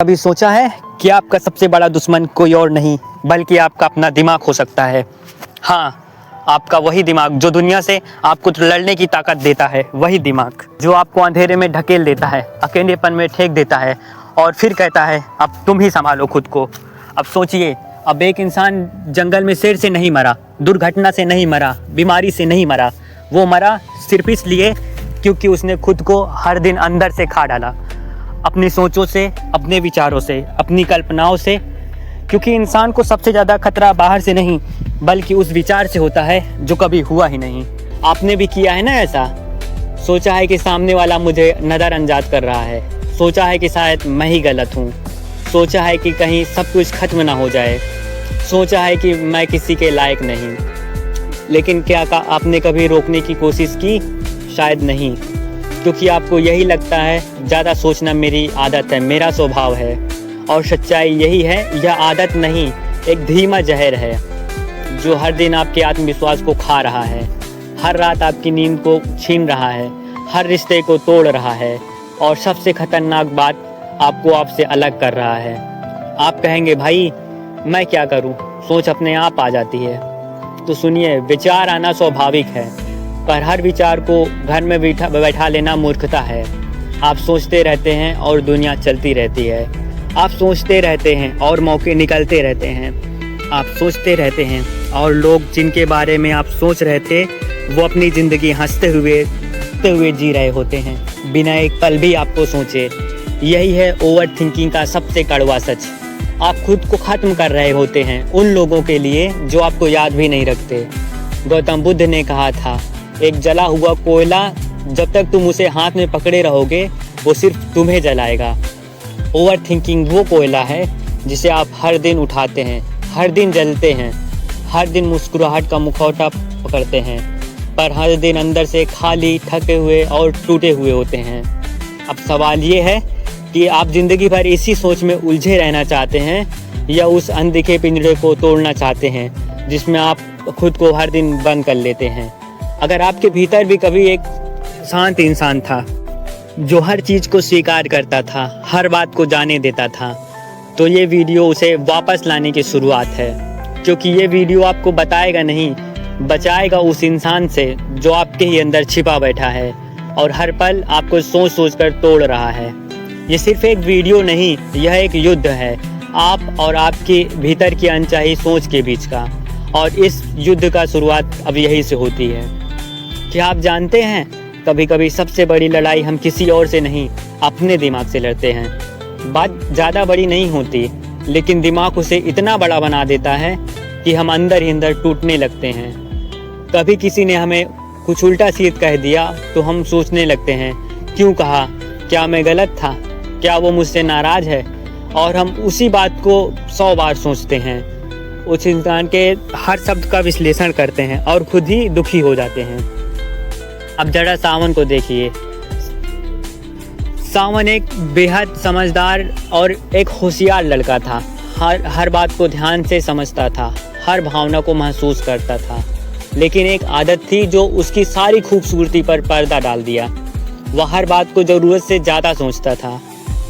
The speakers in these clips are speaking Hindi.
कभी सोचा है कि आपका सबसे बड़ा दुश्मन कोई और नहीं बल्कि आपका अपना दिमाग हो सकता है। हाँ, आपका वही दिमाग जो दुनिया से आपको लड़ने की ताकत देता है, वही दिमाग जो आपको अंधेरे में ढकेल देता है, अकेलेपन में ठेक देता है और फिर कहता है अब तुम ही संभालो खुद को। अब सोचिए, अब एक इंसान जंगल में शेर से नहीं मरा, दुर्घटना से नहीं मरा, बीमारी से नहीं मरा, वो मरा सिर्फ इसलिए क्योंकि उसने खुद को हर दिन अंदर से खा डाला, अपनी सोचों से, अपने विचारों से, अपनी कल्पनाओं से। क्योंकि इंसान को सबसे ज़्यादा खतरा बाहर से नहीं बल्कि उस विचार से होता है जो कभी हुआ ही नहीं। आपने भी किया है ना ऐसा? सोचा है कि सामने वाला मुझे नज़रअंदाज कर रहा है, सोचा है कि शायद मैं ही गलत हूँ, सोचा है कि कहीं सब कुछ खत्म ना हो जाए, सोचा है कि मैं किसी के लायक नहीं। लेकिन क्या आपने कभी रोकने की कोशिश की? शायद नहीं, क्योंकि आपको यही लगता है ज़्यादा सोचना मेरी आदत है, मेरा स्वभाव है। और सच्चाई यही है, यह आदत नहीं, एक धीमा जहर है जो हर दिन आपके आत्मविश्वास को खा रहा है, हर रात आपकी नींद को छीन रहा है, हर रिश्ते को तोड़ रहा है और सबसे खतरनाक बात, आपको आपसे अलग कर रहा है। आप कहेंगे भाई मैं क्या करूं? सोच अपने आप आ जाती है। तो सुनिए, विचार आना स्वाभाविक है, पर हर विचार को घर में बैठा लेना मूर्खता है। आप सोचते रहते हैं और दुनिया चलती रहती है। आप सोचते रहते हैं और मौके निकलते रहते हैं। आप सोचते रहते हैं और लोग जिनके बारे में आप सोच रहे थे वो अपनी ज़िंदगी हंसते हुए जी रहे होते हैं, बिना एक पल भी आपको सोचे। यही है ओवर थिंकिंग का सबसे कड़वा सच। आप खुद को ख़त्म कर रहे होते हैं उन लोगों के लिए जो आपको याद भी नहीं रखते। गौतम बुद्ध ने कहा था, एक जला हुआ कोयला जब तक तुम उसे हाथ में पकड़े रहोगे वो सिर्फ तुम्हें जलाएगा। ओवर थिंकिंग वो कोयला है जिसे आप हर दिन उठाते हैं, हर दिन जलते हैं, हर दिन मुस्कुराहट का मुखौटा पकड़ते हैं, पर हर दिन अंदर से खाली, थके हुए और टूटे हुए होते हैं। अब सवाल ये है कि आप ज़िंदगी भर इसी सोच में उलझे रहना चाहते हैं या उस अनदिखे पिंजरे को तोड़ना चाहते हैं जिसमें आप खुद को हर दिन बंद कर लेते हैं। अगर आपके भीतर भी कभी एक शांत इंसान था जो हर चीज़ को स्वीकार करता था, हर बात को जाने देता था, तो ये वीडियो उसे वापस लाने की शुरुआत है। क्योंकि ये वीडियो आपको बताएगा नहीं, बचाएगा उस इंसान से जो आपके ही अंदर छिपा बैठा है और हर पल आपको सोच सोच कर तोड़ रहा है। ये सिर्फ एक वीडियो नहीं, यह एक युद्ध है, आप और आपके भीतर की अनचाही सोच के बीच का। और इस युद्ध का शुरुआत अब यही से होती है। क्या आप जानते हैं, कभी कभी सबसे बड़ी लड़ाई हम किसी और से नहीं, अपने दिमाग से लड़ते हैं। बात ज़्यादा बड़ी नहीं होती, लेकिन दिमाग उसे इतना बड़ा बना देता है कि हम अंदर ही अंदर टूटने लगते हैं। कभी किसी ने हमें कुछ उल्टा सीधा कह दिया तो हम सोचने लगते हैं, क्यों कहा? क्या मैं गलत था? क्या वो मुझसे नाराज़ है? और हम उसी बात को 100 बार सोचते हैं, उस इंसान के हर शब्द का विश्लेषण करते हैं और खुद ही दुखी हो जाते हैं। अब जरा सावन को देखिए। सावन एक बेहद समझदार और एक होशियार लड़का था। हर बात को ध्यान से समझता था, हर भावना को महसूस करता था। लेकिन एक आदत थी जो उसकी सारी खूबसूरती पर पर्दा डाल दिया। वह हर बात को ज़रूरत से ज़्यादा सोचता था।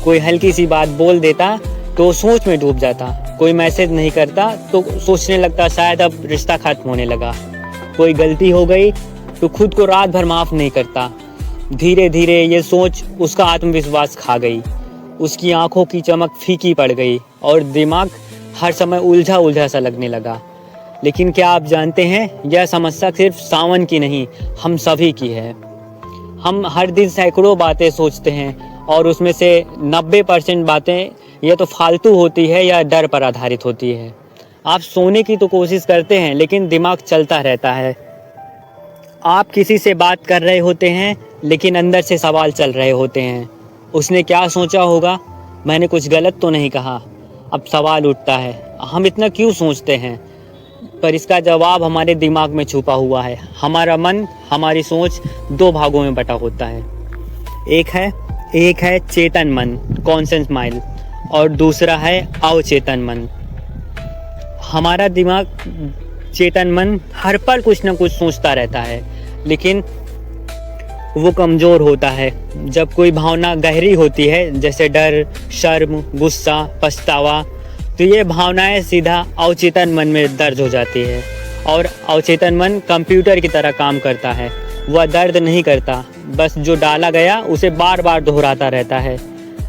कोई हल्की सी बात बोल देता तो सोच में डूब जाता, कोई मैसेज नहीं करता तो सोचने लगता शायद अब रिश्ता खत्म होने लगा, कोई गलती हो गई तो खुद को रात भर माफ़ नहीं करता। धीरे धीरे ये सोच उसका आत्मविश्वास खा गई, उसकी आंखों की चमक फीकी पड़ गई और दिमाग हर समय उलझा उलझा सा लगने लगा। लेकिन क्या आप जानते हैं, यह समस्या सिर्फ सावन की नहीं, हम सभी की है। हम हर दिन सैकड़ों बातें सोचते हैं और उसमें से 90% बातें या तो फालतू होती है या डर पर आधारित होती है। आप सोने की तो कोशिश करते हैं लेकिन दिमाग चलता रहता है। आप किसी से बात कर रहे होते हैं लेकिन अंदर से सवाल चल रहे होते हैं, उसने क्या सोचा होगा? मैंने कुछ गलत तो नहीं कहा? अब सवाल उठता है, हम इतना क्यों सोचते हैं? पर इसका जवाब हमारे दिमाग में छुपा हुआ है। हमारा मन, हमारी सोच 2 भागों में बटा होता है। एक है चेतन मन, कॉन्शियस माइंड, और दूसरा है अवचेतन मन। हमारा दिमाग, चेतन मन हर पल कुछ न कुछ सोचता रहता है, लेकिन वो कमज़ोर होता है। जब कोई भावना गहरी होती है, जैसे डर, शर्म, गुस्सा, पछतावा, तो ये भावनाएं सीधा अवचेतन मन में दर्ज हो जाती है और अवचेतन मन कंप्यूटर की तरह काम करता है। वह दर्द नहीं करता, बस जो डाला गया उसे बार बार दोहराता रहता है।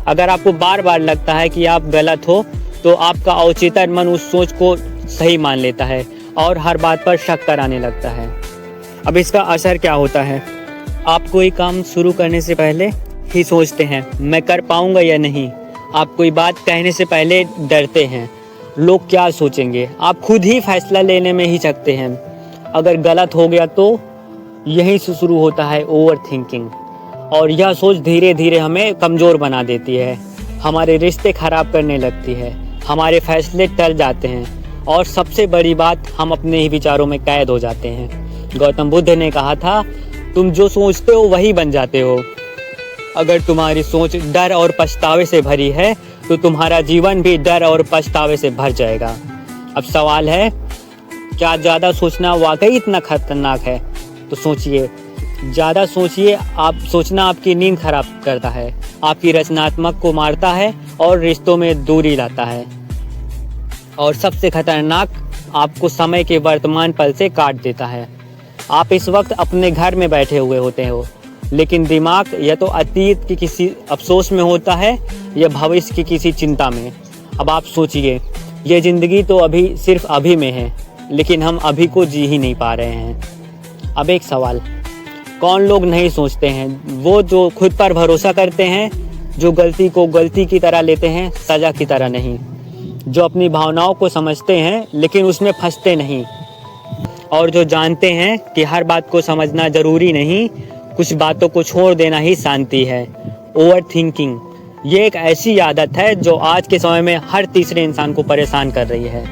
अगर आपको बार बार लगता है कि आप गलत हो, तो आपका अवचेतन मन उस सोच को सही मान लेता है और हर बात पर शक कराने लगता है। अब इसका असर क्या होता है? आप कोई काम शुरू करने से पहले ही सोचते हैं, मैं कर पाऊंगा या नहीं। आप कोई बात कहने से पहले डरते हैं, लोग क्या सोचेंगे। आप खुद ही फैसला लेने में हिचकते हैं। अगर गलत हो गया तो यहीं से शुरू होता है ओवर थिंकिंग, और यह सोच धीरे धीरे हमें कमज़ोर बना देती है, हमारे रिश्ते खराब करने लगती है, हमारे फैसले टल जाते हैं और सबसे बड़ी बात, हम अपने ही विचारों में कैद हो जाते हैं। गौतम बुद्ध ने कहा था, तुम जो सोचते हो वही बन जाते हो। अगर तुम्हारी सोच डर और पछतावे से भरी है, तो तुम्हारा जीवन भी डर और पछतावे से भर जाएगा। अब सवाल है, क्या ज़्यादा सोचना वाकई इतना खतरनाक है? तो सोचिए, ज़्यादा सोचिए। आप सोचना आपकी नींद खराब करता है, आपकी रचनात्मक को मारता है और रिश्तों में दूरी लाता है। और सबसे खतरनाक, आपको समय के वर्तमान पल से काट देता है। आप इस वक्त अपने घर में बैठे हुए होते हो, लेकिन दिमाग या तो अतीत की किसी अफसोस में होता है या भविष्य की किसी चिंता में। अब आप सोचिए, ये ज़िंदगी तो अभी सिर्फ अभी में है, लेकिन हम अभी को जी ही नहीं पा रहे हैं। अब एक सवाल, कौन लोग नहीं सोचते हैं? वो जो खुद पर भरोसा करते हैं, जो गलती को गलती की तरह लेते हैं, सज़ा की तरह नहीं। जो अपनी भावनाओं को समझते हैं लेकिन उसमें फंसते नहीं, और जो जानते हैं कि हर बात को समझना ज़रूरी नहीं, कुछ बातों को छोड़ देना ही शांति है। ओवर थिंकिंग ये एक ऐसी आदत है जो आज के समय में हर तीसरे इंसान को परेशान कर रही है।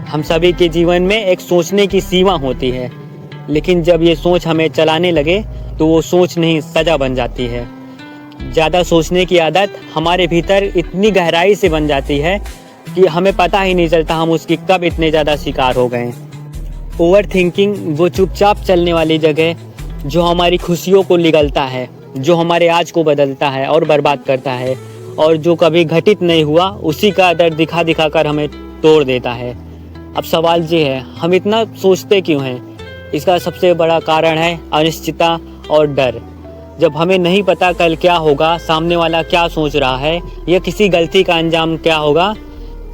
हम सभी के जीवन में एक सोचने की सीमा होती है, लेकिन जब ये सोच हमें चलाने लगे तो वो सोच नहीं सज़ा बन जाती है। ज़्यादा सोचने की आदत हमारे भीतर इतनी गहराई से बन जाती है कि हमें पता ही नहीं चलता हम उसकी कब इतने ज़्यादा शिकार हो गए। ओवर थिंकिंग वो चुपचाप चलने वाली जगह जो हमारी खुशियों को निगलता है, जो हमारे आज को बदलता है और बर्बाद करता है, और जो कभी घटित नहीं हुआ उसी का दर्द दिखा दिखा कर हमें तोड़ देता है। अब सवाल ये है, हम इतना सोचते क्यों हैं? इसका सबसे बड़ा कारण है अनिश्चितता और डर। जब हमें नहीं पता कल क्या होगा, सामने वाला क्या सोच रहा है, या किसी गलती का अंजाम क्या होगा,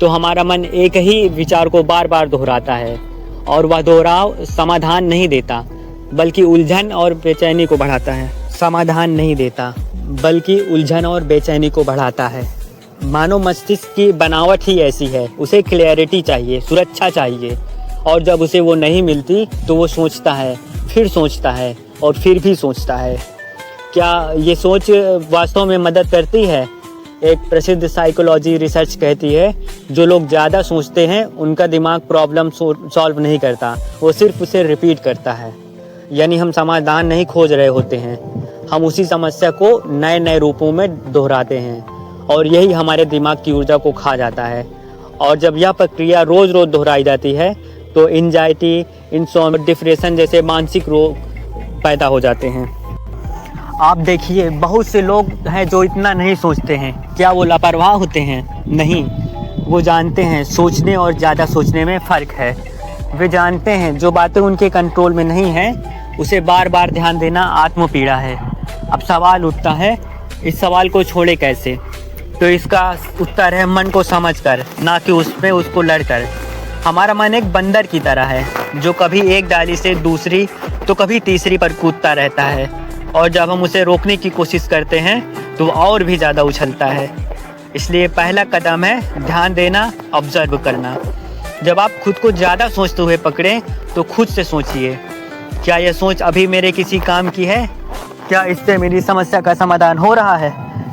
तो हमारा मन एक ही विचार को बार बार दोहराता है, और वह दोहराव समाधान नहीं देता बल्कि उलझन और बेचैनी को बढ़ाता है। समाधान नहीं देता बल्कि उलझन और बेचैनी को बढ़ाता है। मानव मस्तिष्क की बनावट ही ऐसी है, उसे क्लैरिटी चाहिए, सुरक्षा चाहिए, और जब उसे वो नहीं मिलती तो वो सोचता है, फिर सोचता है और फिर भी सोचता है। क्या ये सोच वास्तव में मदद करती है? एक प्रसिद्ध साइकोलॉजी रिसर्च कहती है, जो लोग ज़्यादा सोचते हैं उनका दिमाग प्रॉब्लम सॉल्व नहीं करता, वो सिर्फ उसे रिपीट करता है। यानी हम समाधान नहीं खोज रहे होते हैं, हम उसी समस्या को नए नए रूपों में दोहराते हैं, और यही हमारे दिमाग की ऊर्जा को खा जाता है। और जब यह प्रक्रिया रोज़ रोज़ दोहराई जाती है तो एंजाइटी, इंसोम्निया, डिप्रेशन जैसे मानसिक रोग पैदा हो जाते हैं। आप देखिए, बहुत से लोग हैं जो इतना नहीं सोचते हैं। क्या वो लापरवाह होते हैं? नहीं, वो जानते हैं सोचने और ज़्यादा सोचने में फ़र्क है। वे जानते हैं जो बातें उनके कंट्रोल में नहीं हैं, उसे बार बार ध्यान देना आत्मपीड़ा है। अब सवाल उठता है, इस सवाल को छोड़े कैसे? तो इसका उत्तर है मन को समझकर, ना कि उसमें उसको लड़कर। हमारा मन एक बंदर की तरह है, जो कभी एक डाली से दूसरी तो कभी तीसरी पर कूदता रहता है, और जब हम उसे रोकने की कोशिश करते हैं तो वो और भी ज़्यादा उछलता है। इसलिए पहला कदम है ध्यान देना, ऑब्जर्व करना। जब आप खुद को ज़्यादा सोचते हुए पकड़ें तो खुद से सोचिए, क्या यह सोच अभी मेरे किसी काम की है? क्या इससे मेरी समस्या का समाधान हो रहा है?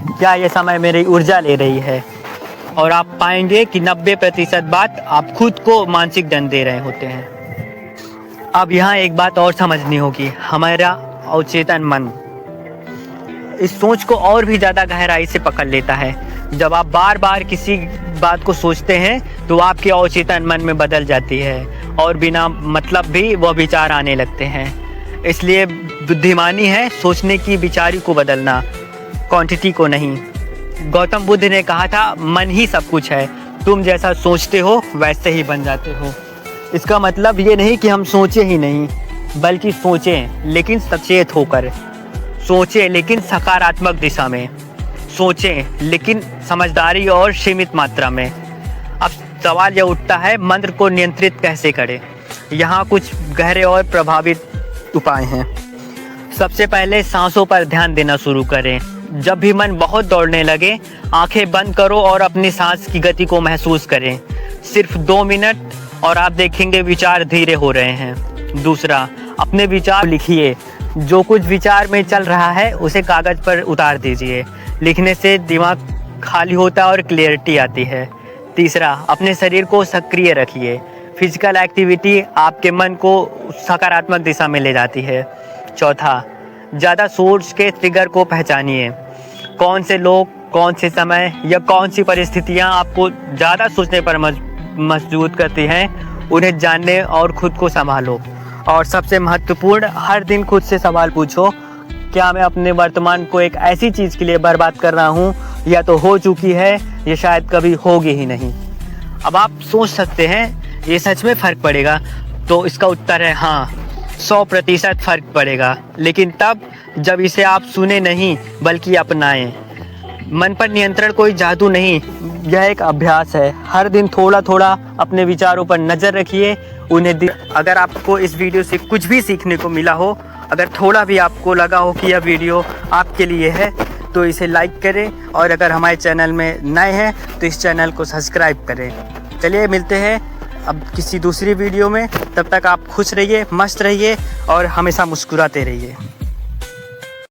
क्या यह समय मेरी ऊर्जा ले रही है? और आप पाएंगे कि 90% बात आप खुद को मानसिक दंड दे रहे होते हैं। अब यहाँ एक बात और समझनी होगी, हमारा अवचेतन मन इस सोच को और भी ज़्यादा गहराई से पकड़ लेता है। जब आप बार बार किसी बात को सोचते हैं तो आपके अवचेतन मन में बदल जाती है, और बिना मतलब भी वह विचार आने लगते हैं। इसलिए बुद्धिमानी है सोचने की विचारी को बदलना, क्वांटिटी को नहीं। गौतम बुद्ध ने कहा था मन ही सब कुछ है, तुम जैसा सोचते हो वैसे ही बन जाते हो। इसका मतलब ये नहीं कि हम सोचें ही नहीं, बल्कि सोचें लेकिन सचेत होकर, सोचें लेकिन सकारात्मक दिशा में, सोचें लेकिन समझदारी और सीमित मात्रा में। अब सवाल यह उठता है मंत्र को नियंत्रित कैसे करें। यहाँ कुछ गहरे और प्रभावित उपाय हैं। सबसे पहले सांसों पर ध्यान देना शुरू करें। जब भी मन बहुत दौड़ने लगे, आंखें बंद करो और अपनी सांस की गति को महसूस करें। सिर्फ 2 मिनट और आप देखेंगे विचार धीरे हो रहे हैं। दूसरा, अपने विचार लिखिए। जो कुछ विचार में चल रहा है उसे कागज़ पर उतार दीजिए। लिखने से दिमाग खाली होता है और क्लियरिटी आती है। तीसरा, अपने शरीर को सक्रिय रखिए। फिजिकल एक्टिविटी आपके मन को सकारात्मक दिशा में ले जाती है। चौथा, ज़्यादा सोच के ट्रिगर को पहचानिए। कौन से लोग, कौन से समय या कौन सी परिस्थितियां आपको ज़्यादा सोचने पर मजबूर करती हैं, उन्हें जानने और खुद को संभालो। और सबसे महत्वपूर्ण, हर दिन खुद से सवाल पूछो, क्या मैं अपने वर्तमान को एक ऐसी चीज़ के लिए बर्बाद कर रहा हूँ, या तो हो चुकी है या शायद कभी होगी ही नहीं। अब आप सोच सकते हैं ये सच में फ़र्क पड़ेगा, तो इसका उत्तर है हाँ, 100% फ़र्क पड़ेगा, लेकिन तब जब इसे आप सुने नहीं बल्कि अपनाएं। मन पर नियंत्रण कोई जादू नहीं, यह एक अभ्यास है। हर दिन थोड़ा थोड़ा अपने विचारों पर नज़र रखिए, उन्हें अगर आपको इस वीडियो से कुछ भी सीखने को मिला हो, अगर थोड़ा भी आपको लगा हो कि यह वीडियो आपके लिए है, तो इसे लाइक करें, और अगर हमारे चैनल में नए हैं तो इस चैनल को सब्सक्राइब करें। चलिए मिलते हैं अब किसी दूसरी वीडियो में। तब तक आप खुश रहिए, मस्त रहिए और हमेशा मुस्कुराते रहिए।